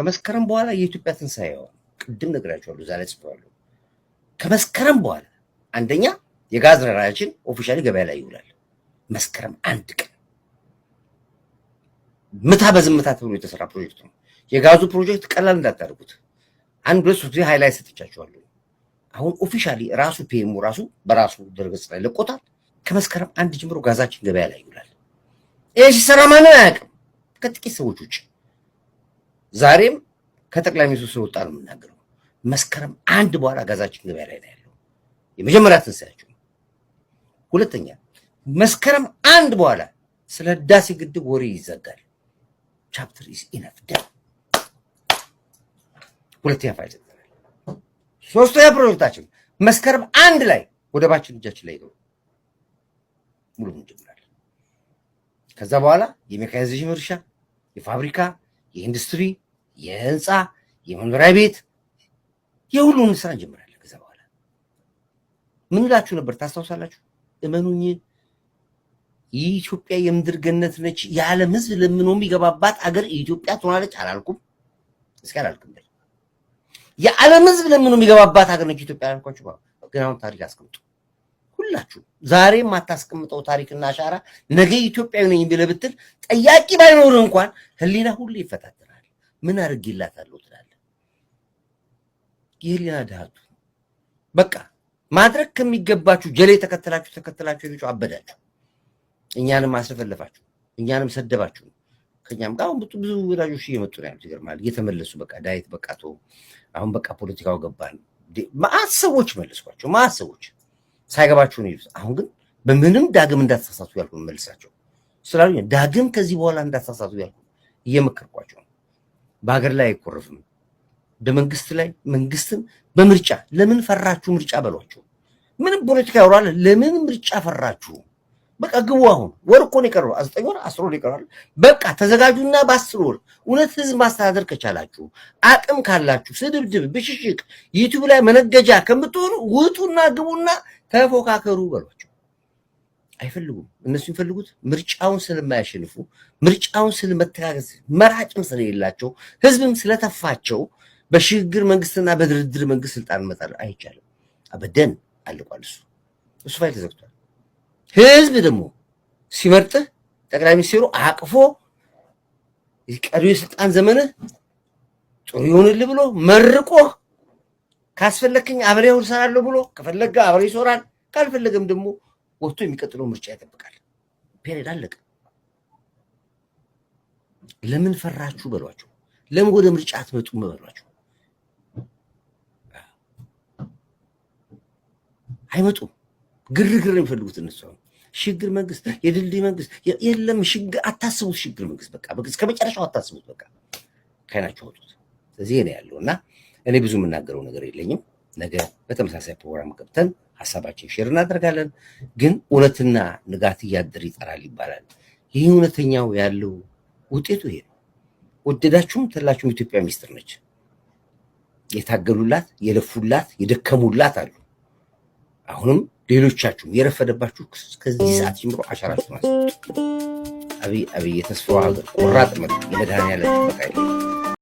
ከመስከረም በኋላ የኢትዮጵያ ትንሳኤው ቅድም ነግራችኋለሁ፣ ዛሬ ጽፏለሁ። ከመስከረም በኋላ አንደኛ የጋዝ ነዳጃችን ኦፊሻሊ ገበያ ላይ ይውላል። መስከረም 1 ቀን ምታ በዝምታ ተብሎ የተሰራ ፕሮጀክት ነው። የጋዙ ፕሮጀክት ቀላል እንዳታደርጉት። 1-2 ጊዜ ሃይላይት ሰጥቻችኋለሁ። አሁን ኦፊሻሊ ራሱ ፒኤሙ ራሱ በራሱ ድረገጽ ላይ ለቆታል። ከመስከረም 1 ጀምሮ ጋዛችን ገበያ ላይ ይውላል። ይሄ ሲሰራ ማንም አያውቅም ከጥቂት ሰዎች ውጭ። ዛሬም ከጠቅላይ ሚኒስትሩ ስለወጣ ነው የምናገረው። መስከረም 1 በኋላ ጋዛችን ገበያ ላይ ነው ያለው። የመጀመሪያ ትንሳኤያቸው። ሁለተኛ መስከረም 1 በኋላ ስለ ህዳሴ ግድብ ወሬ ይዘጋል። ቻፕተር ኢዝ ኢነፍ ደ ሁለተኛ ፋይል ዘግተናል። ሶስተኛ ፕሮጀክታችን መስከረም 1 ላይ ወደባችን እጃችን ላይ ነው ሙሉ እንጀምራለን። ከዛ በኋላ የሜካናይዜሽን እርሻ፣ የፋብሪካ፣ የኢንዱስትሪ፣ የህንፃ፣ የመኖሪያ ቤት የሁሉንም ስራ እንጀምራለን። ከዛ በኋላ ምን እላችሁ ነበር ታስታውሳላችሁ? እመኑኝ ኢትዮጵያ የምድር ገነት ነች። የዓለም ህዝብ ለምኖ የሚገባባት አገር ኢትዮጵያ ትሆናለች አላልኩም? እስኪ አላልኩም። የዓለም ህዝብ ለምኖ የሚገባባት አገር ነች ኢትዮጵያ አላልኳችሁ? ግን አሁን ታሪክ አስቀምጡ ሁላችሁ። ዛሬ የማታስቀምጠው ታሪክና አሻራ ነገ ኢትዮጵያዊ ነኝ ብለህ ብትል ጠያቂ ባይኖር እንኳን ህሊና ሁሉ ይፈታተናል። ምን አድርጌላታለሁ ትላለህ። የህሊና ድሃቱ በቃ ማድረግ ከሚገባችሁ ጀሌ ተከተላችሁ ሄዳችሁ አበዳችሁ። እኛንም አስፈለፋችሁ፣ እኛንም ሰደባችሁ። ከኛም ጋር ብዙ ወዳጆች እየመጡ ነው ያሉት። ይገርማል። እየተመለሱ በቃ ዳዊት በቃ ተው አሁን በቃ ፖለቲካው ገባን። ማአት ሰዎች መልሷቸው፣ ማአት ሰዎች ሳይገባችሁ ነው ይሉት። አሁን ግን በምንም ዳግም እንዳትሳሳቱ ያልኩን መልሳቸው ስላሉ ዳግም ከዚህ በኋላ እንዳትሳሳቱ ያልኩን እየመከርኳቸው ነው። በሀገር ላይ አይኮረፍም፣ በመንግስት ላይ መንግስትን በምርጫ ለምን ፈራችሁ ምርጫ በሏቸው። ምንም ፖለቲካ ያወራል። ለምን ምርጫ ፈራችሁ? በቃ ግቡ። አሁን ወር እኮ ነው የቀረው፣ 9 ወር 10 ወር ይቀራል። በቃ ተዘጋጁና በ10 ወር እውነት ህዝብ ማስተዳደር ከቻላችሁ አቅም ካላችሁ ስድብድብ ብሽሽቅ ዩቲዩብ ላይ መነገጃ ከምትሆኑ ውጡና ግቡና ተፎካከሩ በሏቸው። አይፈልጉም። እነሱ የሚፈልጉት ምርጫውን ስለማያሸንፉ፣ ምርጫውን ስለመተጋገዝ መራጭም ስለሌላቸው፣ ህዝብም ስለተፋቸው በሽግግር መንግስትና በድርድር መንግስት ስልጣን መጣል አይቻልም። አበደን አልቋል። እሱ ፋይል ተዘግቷል። ህዝብ ደግሞ ሲመርጥህ ጠቅላይ ሚኒስትሩ አቅፎ ቀሪው የስልጣን ዘመንህ ጥሩ ይሆንልህ ብሎ መርቆ ካስፈለከኝ አብሬው እሰራለሁ ብሎ ከፈለገ አብሬው ይሰራል፣ ካልፈለገም ደግሞ ወጥቶ የሚቀጥለው ምርጫ ይጠብቃል። ፔሬድ አለቀ። ለምን ፈራችሁ በሏቸው። ለምን ወደ ምርጫ አትመጡም በሏቸው። አይመጡም። ግርግር የሚፈልጉት እነሱ። ሽግግር መንግስት፣ የድልድይ መንግስት የለም። ሽግግር አታስቡት። ሽግግር መንግስት በቃ እስከ መጨረሻው አታስቡት። በቃ ከናቸው ወጡት። ስለዚህ ነው ያለውና እኔ ብዙ የምናገረው ነገር የለኝም። ነገ በተመሳሳይ ፕሮግራም ገብተን ሀሳባችን ሼር እናደርጋለን። ግን እውነትና ንጋት እያደር ይጠራል ይባላል። ይህ እውነተኛው ያለው ውጤቱ ይሄ ነው። ወደዳችሁም ተላችሁም ኢትዮጵያ ሚስጥር ነች። የታገሉላት፣ የለፉላት፣ የደከሙላት አሉ። አሁንም ሌሎቻችሁም የረፈደባችሁ ከዚህ ሰዓት ጀምሮ አሻራችሁን አስቀምጡ። አብይ የተስፋው ሀገር ቆራጥ መሪ የመድኃኔዓለም በቃ